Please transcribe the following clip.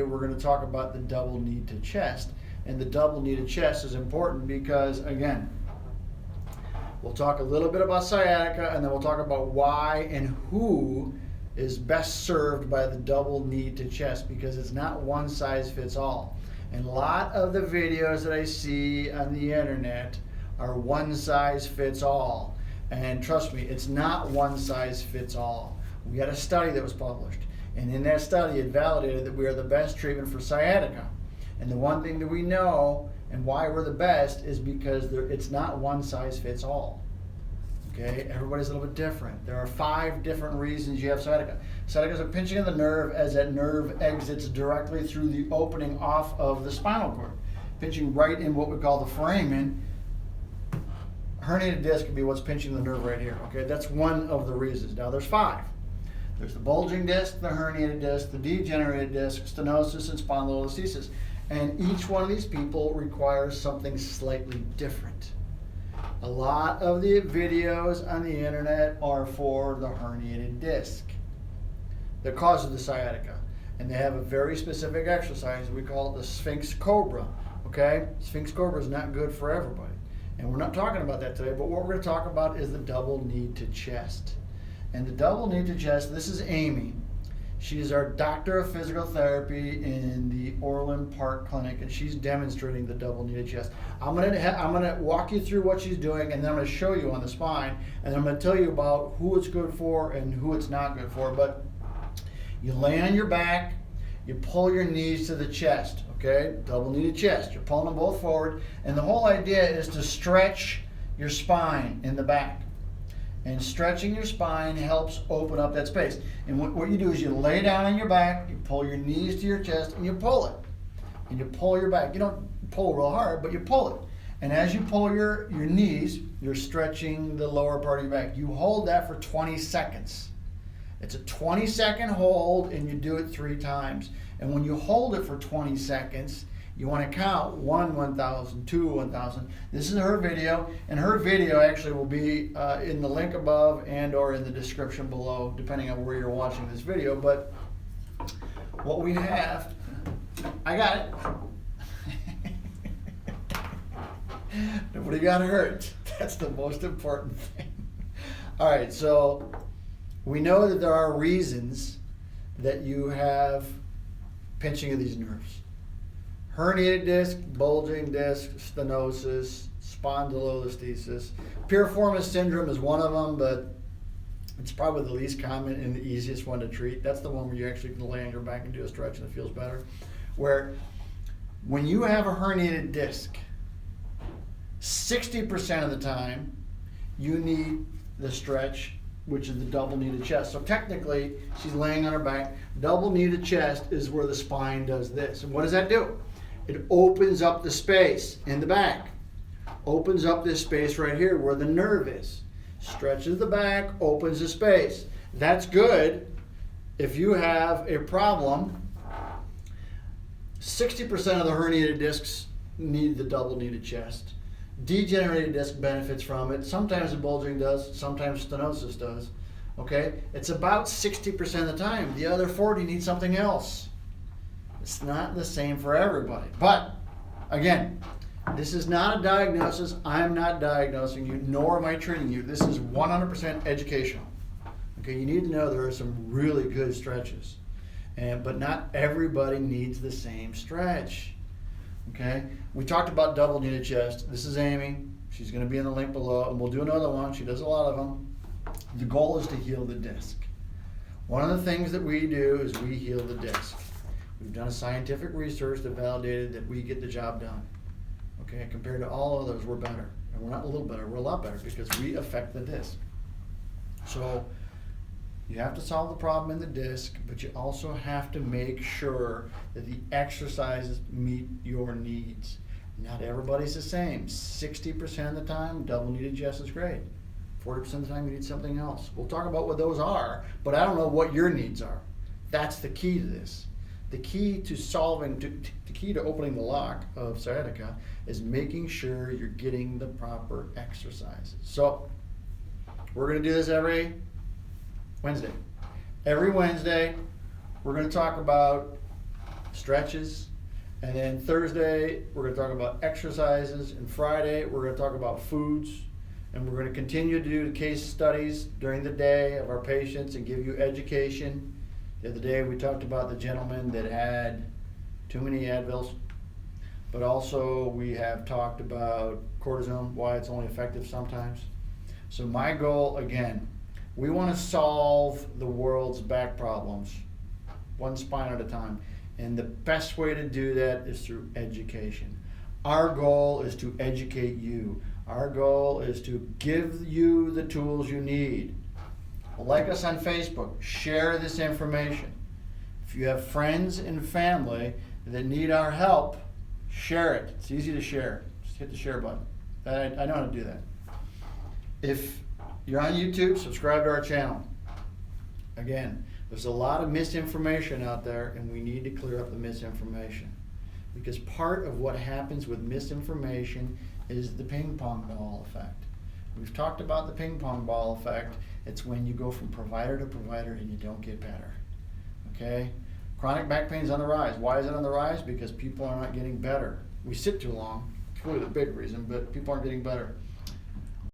we're going to talk about the double knee to chest. And the double knee to chest is important because, again, we'll talk a little bit about sciatica, and then we'll talk about why and who is best served by the double knee to chest, because it's not one size fits all. And a lot of the videos that I see on the internet are one size fits all. And trust me, it's not one size fits all. We had a study that was published, and in that study it validated that we are the best treatment for sciatica. And the one thing that we know and why we're the best is because it's not one size fits all. Okay, everybody's a little bit different. There are 5 different reasons you have sciatica. Sciatica is a pinching of the nerve as that nerve exits directly through the opening off of the spinal cord, pinching right in what we call the foramen. Herniated disc could be what's pinching the nerve right here. Okay, that's one of the reasons. Now there's 5. There's the bulging disc, the herniated disc, the degenerated disc, stenosis, and spondylolisthesis. And each one of these people requires something slightly different. A lot of the videos on the internet are for the herniated disc that causes the sciatica. And they have a very specific exercise. We call it the Sphinx Cobra. Okay? Sphinx Cobra is not good for everybody. And we're not talking about that today, but what we're going to talk about is the double knee to chest. And the double knee to chest, this is Amy. She's our doctor of physical therapy in the Orland Park Clinic, and she's demonstrating the double knee to chest. I'm gonna walk you through what she's doing, and then I'm gonna show you on the spine, and I'm gonna tell you about who it's good for and who it's not good for. But you lay on your back, you pull your knees to the chest, okay? Double knee to chest. You're pulling them both forward, and the whole idea is to stretch your spine in the back. And stretching your spine helps open up that space. And what you do is you lay down on your back, you pull your knees to your chest, and you pull it. And you pull your back. You don't pull real hard, but you pull it. And as you pull your knees, you're stretching the lower part of your back. You hold that for 20 seconds. It's a 20-second hold, and you do it 3 times. And when you hold it for 20 seconds, you want to count 1, 1,000, 2, 1,000. This is her video, and her video actually will be in the link above and or in the description below, depending on where you're watching this video. But what we have, I got it. Nobody got hurt. That's the most important thing. All right, so we know that there are reasons that you have pinching of these nerves. Herniated disc, bulging disc, stenosis, spondylolisthesis. Piriformis syndrome is one of them, but it's probably the least common and the easiest one to treat. That's the one where you actually can lay on your back and do a stretch and it feels better. Where when you have a herniated disc, 60% of the time you need the stretch, which is the double knee to chest. So technically, she's laying on her back. Double knee to chest is where the spine does this. And what does that do? It opens up the space in the back. Opens up this space right here where the nerve is. Stretches the back, opens the space. That's good if you have a problem. 60% of the herniated discs need the double knee to chest. Degenerated disc benefits from it. Sometimes the bulging does, sometimes stenosis does. Okay? It's about 60% of the time. The other 40 need something else. It's not the same for everybody. But again, this is not a diagnosis. I'm not diagnosing you, nor am I treating you. This is 100% educational. Okay, you need to know there are some really good stretches, but not everybody needs the same stretch. Okay, we talked about double knee to chest. This is Amy. She's going to be in the link below, and we'll do another one. She does a lot of them. The goal is to heal the disc. One of the things that we do is we heal the disc. We've done a scientific research that validated that we get the job done. Okay, compared to all others, we're better. And we're not a little better, we're a lot better because we affect the disc. So you have to solve the problem in the disc, but you also have to make sure that the exercises meet your needs. Not everybody's the same. 60% of the time, double knee to chest is great. 40% of the time, you need something else. We'll talk about what those are, but I don't know what your needs are. That's the key to this. The key to the key to opening the lock of sciatica is making sure you're getting the proper exercises. So we're going to do this every Wednesday. Every Wednesday, we're going to talk about stretches. And then Thursday, we're going to talk about exercises. And Friday, we're going to talk about foods. And we're going to continue to do the case studies during the day of our patients and give you education. The other day, we talked about the gentleman that had too many Advils. But also, we have talked about cortisone, why it's only effective sometimes. So my goal, again, we want to solve the world's back problems, one spine at a time. And the best way to do that is through education. Our goal is to educate you. Our goal is to give you the tools you need. Like us on Facebook, share this information. If you have friends and family that need our help, share it. It's easy to share. Just hit the share button. I know how to do that. If you're on YouTube, subscribe to our channel. Again, there's a lot of misinformation out there, and we need to clear up the misinformation. Because part of what happens with misinformation is the ping pong ball effect. We've talked about the ping pong ball effect. It's when you go from provider to provider and you don't get better. Okay? Chronic back pain is on the rise. Why is it on the rise? Because people are not getting better. We sit too long. It's really the big reason, but people aren't getting better.